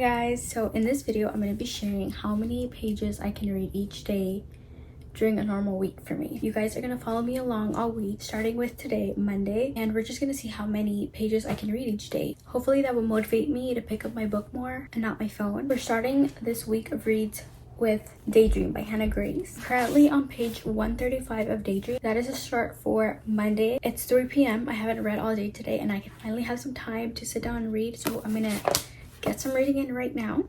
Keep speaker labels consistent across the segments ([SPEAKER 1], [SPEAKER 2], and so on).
[SPEAKER 1] guys, so in this video I'm going to be sharing how many pages I can read each day during a normal week for me. You guys are going to follow me along all week, starting with today, Monday, and we're just going to see how many pages I can read each day. Hopefully that will motivate me to pick up my book more and not my phone. We're starting this week of reads with Daydream by Hannah Grace. Currently on page 135 of Daydream. That is a start for Monday. It's 3 p.m. I haven't read all day today and I can finally have some time to sit down and read, so I'm gonna get some reading in right now.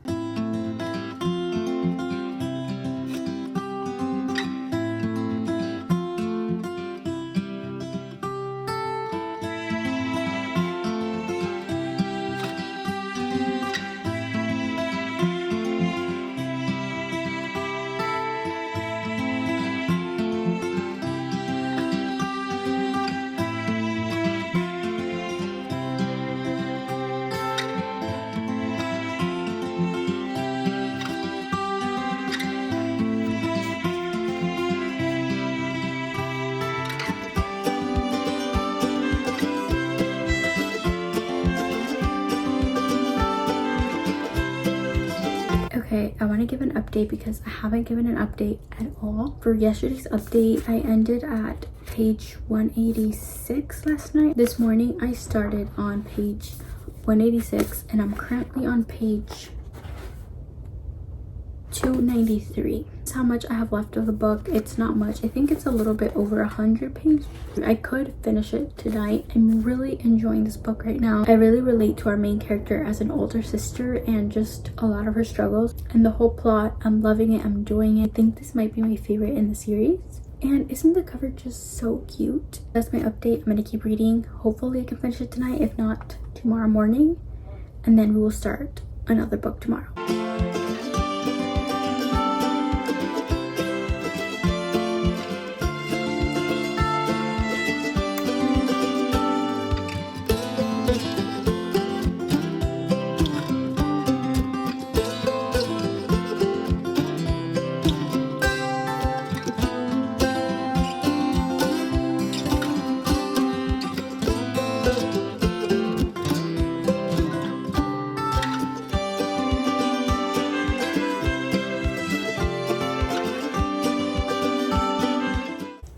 [SPEAKER 1] Okay, I want to give an update because I haven't given an update at all. For yesterday's update, I ended at page 186 last night. This morning, I started on page 186 and I'm currently on page 293. That's how much I have left of the book. It's not much. I think it's a little bit over 100 pages. I could finish it tonight. I'm really enjoying this book right now. I really relate to our main character as an older sister and just a lot of her struggles and the whole plot. I'm loving it. I'm enjoying it. I think this might be my favorite in the series. And isn't the cover just so cute? That's my update. I'm gonna keep reading. Hopefully I can finish it tonight, if not tomorrow morning, and then we will start another book tomorrow.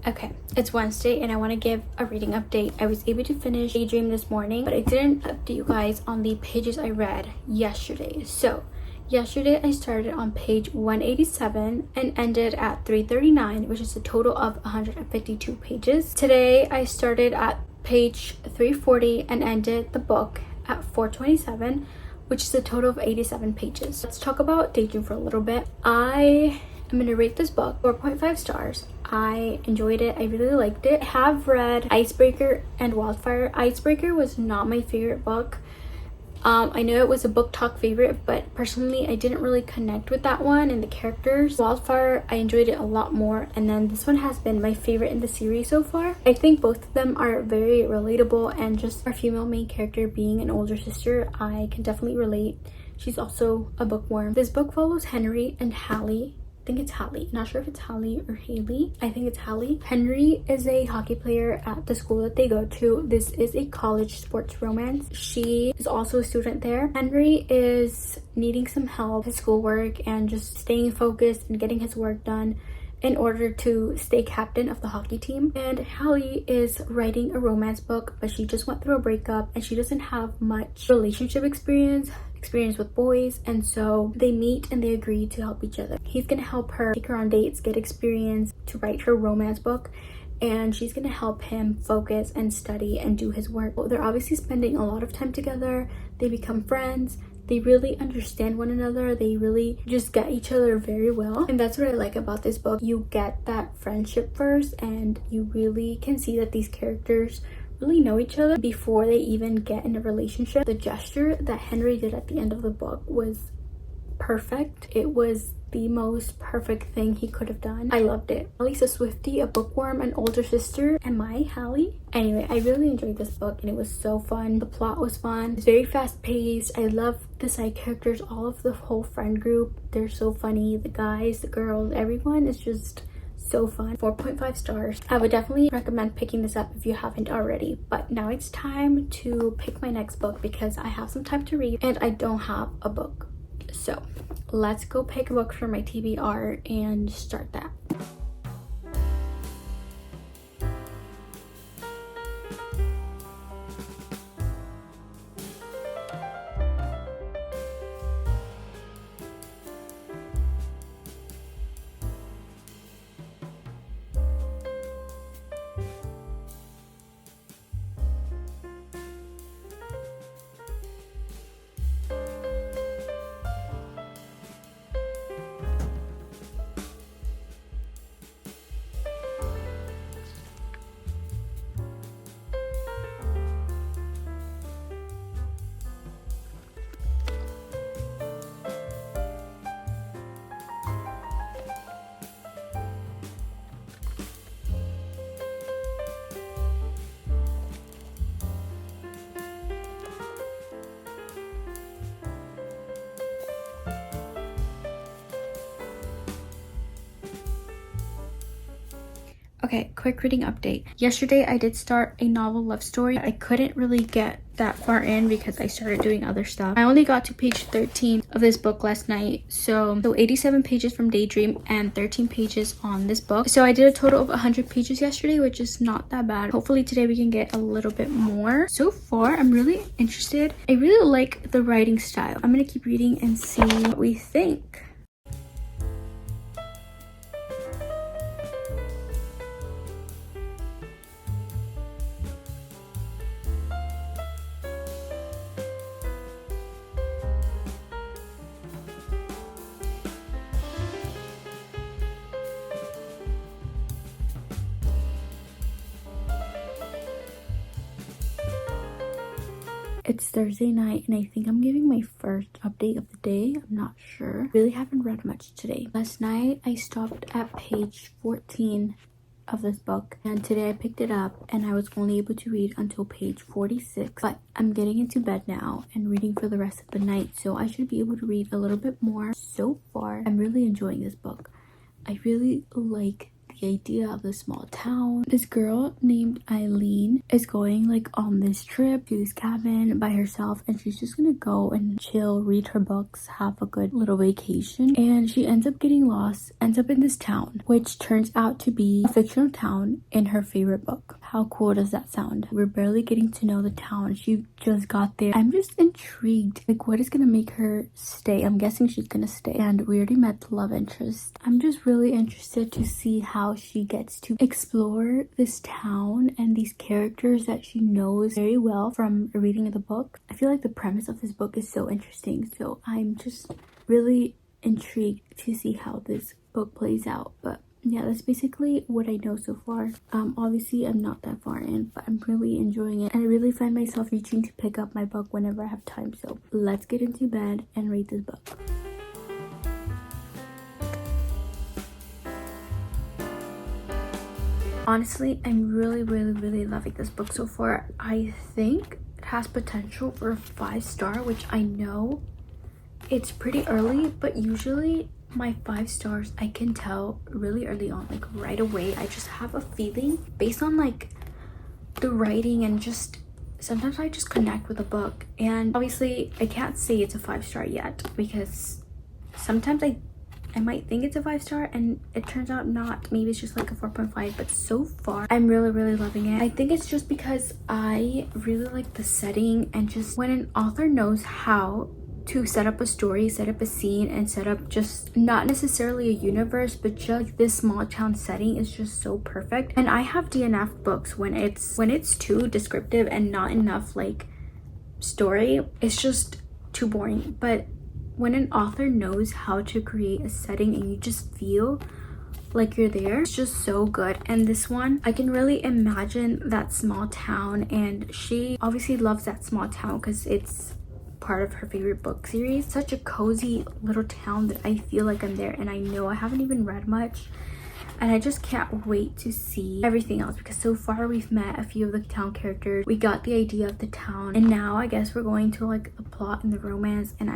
[SPEAKER 1] Okay, it's Wednesday and I want to give a reading update. I was able to finish Daydream this morning, but I didn't update you guys on the pages I read yesterday. So yesterday I started on page 187 and ended at 339, which is a total of 152 pages. Today I started at page 340 and ended the book at 427, which is a total of 87 pages. Let's talk about Daydream for a little bit. I'm going to rate this book 4.5 stars. I enjoyed it. I really liked it. I have read Icebreaker and Wildfire. Icebreaker was not my favorite book. I know it was a book talk favorite, but personally I didn't really connect with that one and the characters. Wildfire, I enjoyed it a lot more, and then this one has been my favorite in the series so far. I think both of them are very relatable, and just our female main character being an older sister, I can definitely relate. She's also a bookworm. This book follows Henry and Hallie. I think it's Hallie. Not sure if it's Hallie or Haley. I think it's Hallie. Henry is a hockey player at the school that they go to. This is a college sports romance. She is also a student there. Henry is needing some help with his schoolwork and just staying focused and getting his work done in order to stay captain of the hockey team. And Hallie is writing a romance book, but she just went through a breakup and she doesn't have much relationship experience with boys, and so they meet and they agree to help each other. He's gonna help her take her on dates, get experience to write her romance book, and she's gonna help him focus and study and do his work. They're obviously spending a lot of time together. They become friends. They really understand one another. They really just get each other very well, and that's what I like about this book. You get that friendship first, and you really can see that these characters really know each other before they even get in a relationship. The gesture that Henry did at the end of the book was perfect. It was the most perfect thing he could have done. I loved it. Hallie's a Swiftie, a bookworm, an older sister. Am I Hallie? Anyway, I really enjoyed this book and it was so fun. The plot was fun. It's very fast paced. I love the side characters, all of the whole friend group. They're so funny. The guys, the girls, everyone is just so fun. 4.5 stars. I would definitely recommend picking this up if you haven't already. But now it's time to pick my next book because I have some time to read and I don't have a book So let's go pick a book for my TBR and start that. Okay, quick reading update. Yesterday I did start a novel love story. I couldn't really get that far in because I started doing other stuff. I only got to page 13 of this book last night. So 87 pages from Daydream and 13 pages on this book. So I did a total of 100 pages yesterday, which is not that bad. Hopefully today we can get a little bit more. So far, I'm really interested. I really like the writing style. I'm gonna keep reading and see what we think. It's Thursday night and I think I'm giving my first update of the day. I'm not sure. Really haven't read much today. Last night I stopped at page 14 of this book and today I picked it up and I was only able to read until page 46. But I'm getting into bed now and reading for the rest of the night, so I should be able to read a little bit more. So far, I'm really enjoying this book. I really like the idea of the small town. This girl named Eileen is going like on this trip to this cabin by herself, and she's just gonna go and chill, read her books, have a good little vacation, and she ends up getting lost, ends up in this town, which turns out to be a fictional town in her favorite book. How cool does that sound? We're barely getting to know the town. She just got there. I'm just intrigued, like what is gonna make her stay. I'm guessing she's gonna stay, and we already met the love interest. I'm just really interested to see how she gets to explore this town and these characters that she knows very well from reading the book. I feel like the premise of this book is so interesting, so I'm just really intrigued to see how this book plays out. But yeah, that's basically what I know so far. Obviously I'm not that far in, but I'm really enjoying it and I really find myself reaching to pick up my book whenever I have time. So let's get into bed and read this book. Honestly, I'm really loving this book so far. I think it has potential for a 5-star, which I know it's pretty early, but usually my 5 stars I can tell really early on, like right away. I just have a feeling based on like the writing, and just sometimes I just connect with a book. And obviously I can't say it's a 5-star yet because sometimes I might think it's a 5-star and it turns out not. Maybe it's just like a 4.5, but so far I'm really loving it. I think it's just because I really like the setting, and just when an author knows how to set up a story, set up a scene, and set up just not necessarily a universe, but just this small town setting is just so perfect. And I have DNF books when it's too descriptive and not enough like story, it's just too boring. But when an author knows how to create a setting and you just feel like you're there, it's just so good. And this one, I can really imagine that small town, and she obviously loves that small town because it's part of her favorite book series. Such a cozy little town that I feel like I'm there, and I know I haven't even read much, and I just can't wait to see everything else because so far we've met a few of the town characters, we got the idea of the town, and now I guess we're going to like the plot and the romance, and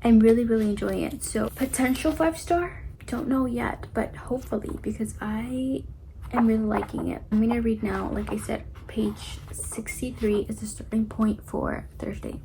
[SPEAKER 1] I'm really enjoying it. So potential 5-star, don't know yet, but hopefully, because I am really liking it. I'm gonna read now. Like I said, page 63 is the starting point for Thursday.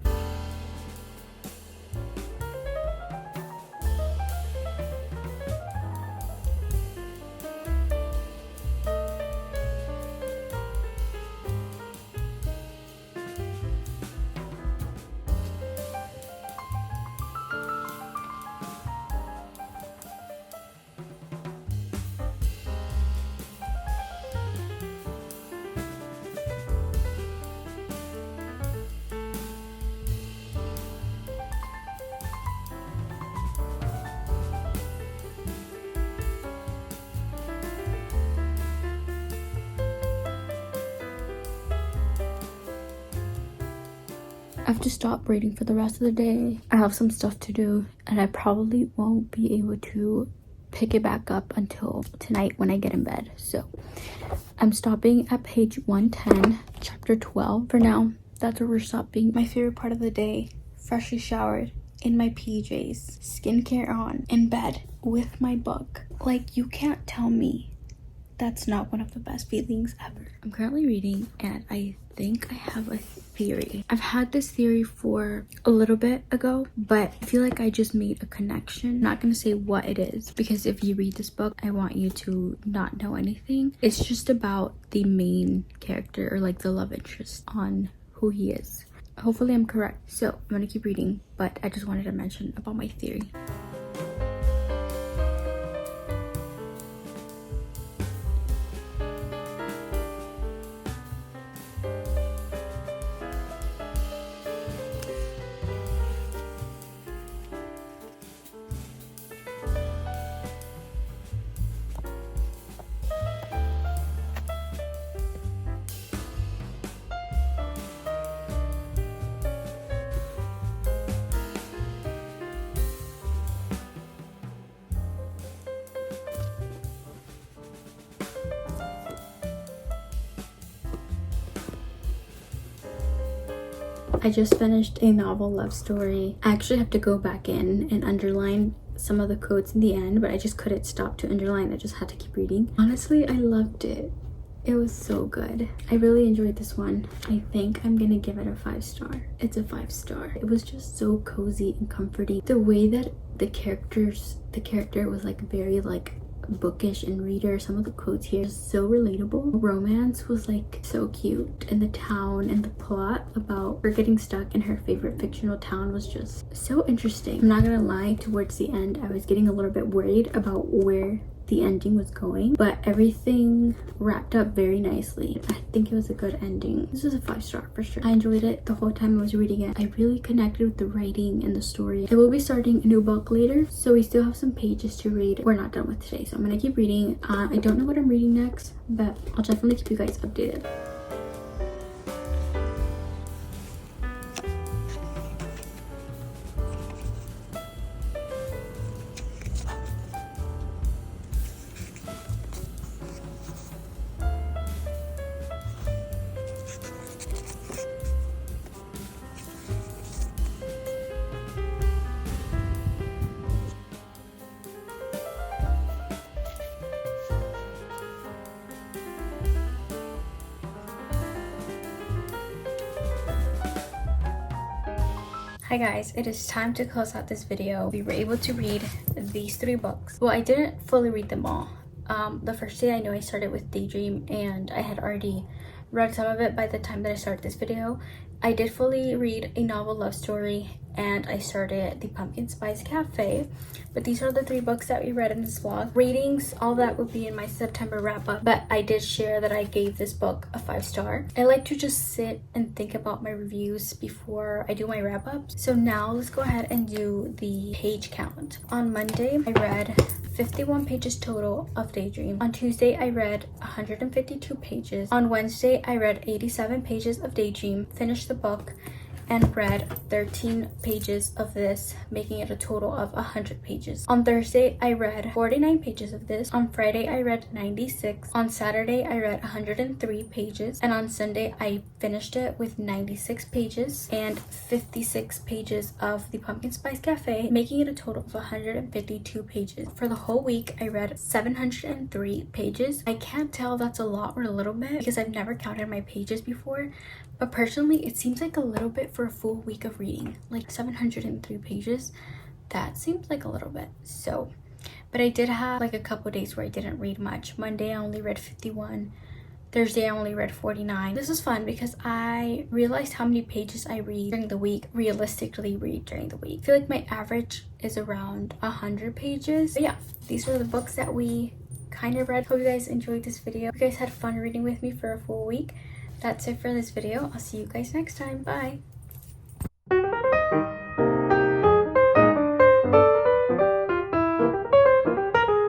[SPEAKER 1] have to stop reading for the rest of the day. I have some stuff to do and I probably won't be able to pick it back up until tonight when I get in bed. So I'm stopping at page 110, chapter 12 for now. That's where we're stopping. My favorite part of the day, freshly showered, in my PJs, skincare on, in bed with my book. Like, you can't tell me that's not one of the best feelings ever. I'm currently reading and I think I have a theory. I've had this theory for a little bit ago, but I feel like I just made a connection. I'm not gonna say what it is because if you read this book, I want you to not know anything. It's just about the main character, or like the love interest, on who he is. Hopefully I'm correct. So I'm gonna keep reading, but I just wanted to mention about my theory. I just finished a novel love story. I actually have to go back in and underline some of the quotes in the end, but I just couldn't stop to underline. I just had to keep reading. Honestly, I loved it. It was so good. I really enjoyed this one. I think I'm gonna give it a 5-star. It's a 5-star. It was just so cozy and comforting. The way that the character was like very like bookish and reader. Some of the quotes here are so relatable. Romance was like so cute, and the town and the plot about her getting stuck in her favorite fictional town was just so interesting. I'm not gonna lie, towards the end I was getting a little bit worried about where the ending was going, but everything wrapped up very nicely. I think it was a good ending. This is a 5-star for sure. I enjoyed it the whole time I was reading it. I really connected with the writing and the story. I will be starting a new book later, so we still have some pages to read. We're not done with today, so I'm gonna keep reading. I don't know what I'm reading next, but I'll definitely keep you guys updated. Hi guys, it is time to close out this video. We were able to read these 3 books. Well, I didn't fully read them all. The first day I know I started with Daydream and I had already read some of it by the time that I started this video. I did fully read a novel love story and I started The Pumpkin Spice Cafe. But these are the 3 books that we read in this vlog. Ratings, all that would be in my September wrap up, but I did share that I gave this book a 5-star. I like to just sit and think about my reviews before I do my wrap up. So now let's go ahead and do the page count. On Monday, I read 51 pages total of Daydream. On Tuesday, I read 152 pages. On Wednesday, I read 87 pages of Daydream, finished the book, and read 13 pages of this, making it a total of 100 pages. On Thursday, I read 49 pages of this. On Friday, I read 96. On Saturday, I read 103 pages. And on Sunday, I finished it with 96 pages and 56 pages of The Pumpkin Spice Cafe, making it a total of 152 pages. For the whole week, I read 703 pages. I can't tell if that's a lot or a little bit because I've never counted my pages before, but personally, it seems like a little bit for a full week of reading. Like 703 pages, that seems like a little bit. So, but I did have like a couple days where I didn't read much. Monday, I only read 51. Thursday, I only read 49. This is fun because I realized how many pages I read during the week, realistically read during the week. I feel like my average is around 100 pages. But yeah, these are the books that we kind of read. Hope you guys enjoyed this video. If you guys had fun reading with me for a full week. That's it for this video. I'll see you guys next time. Bye.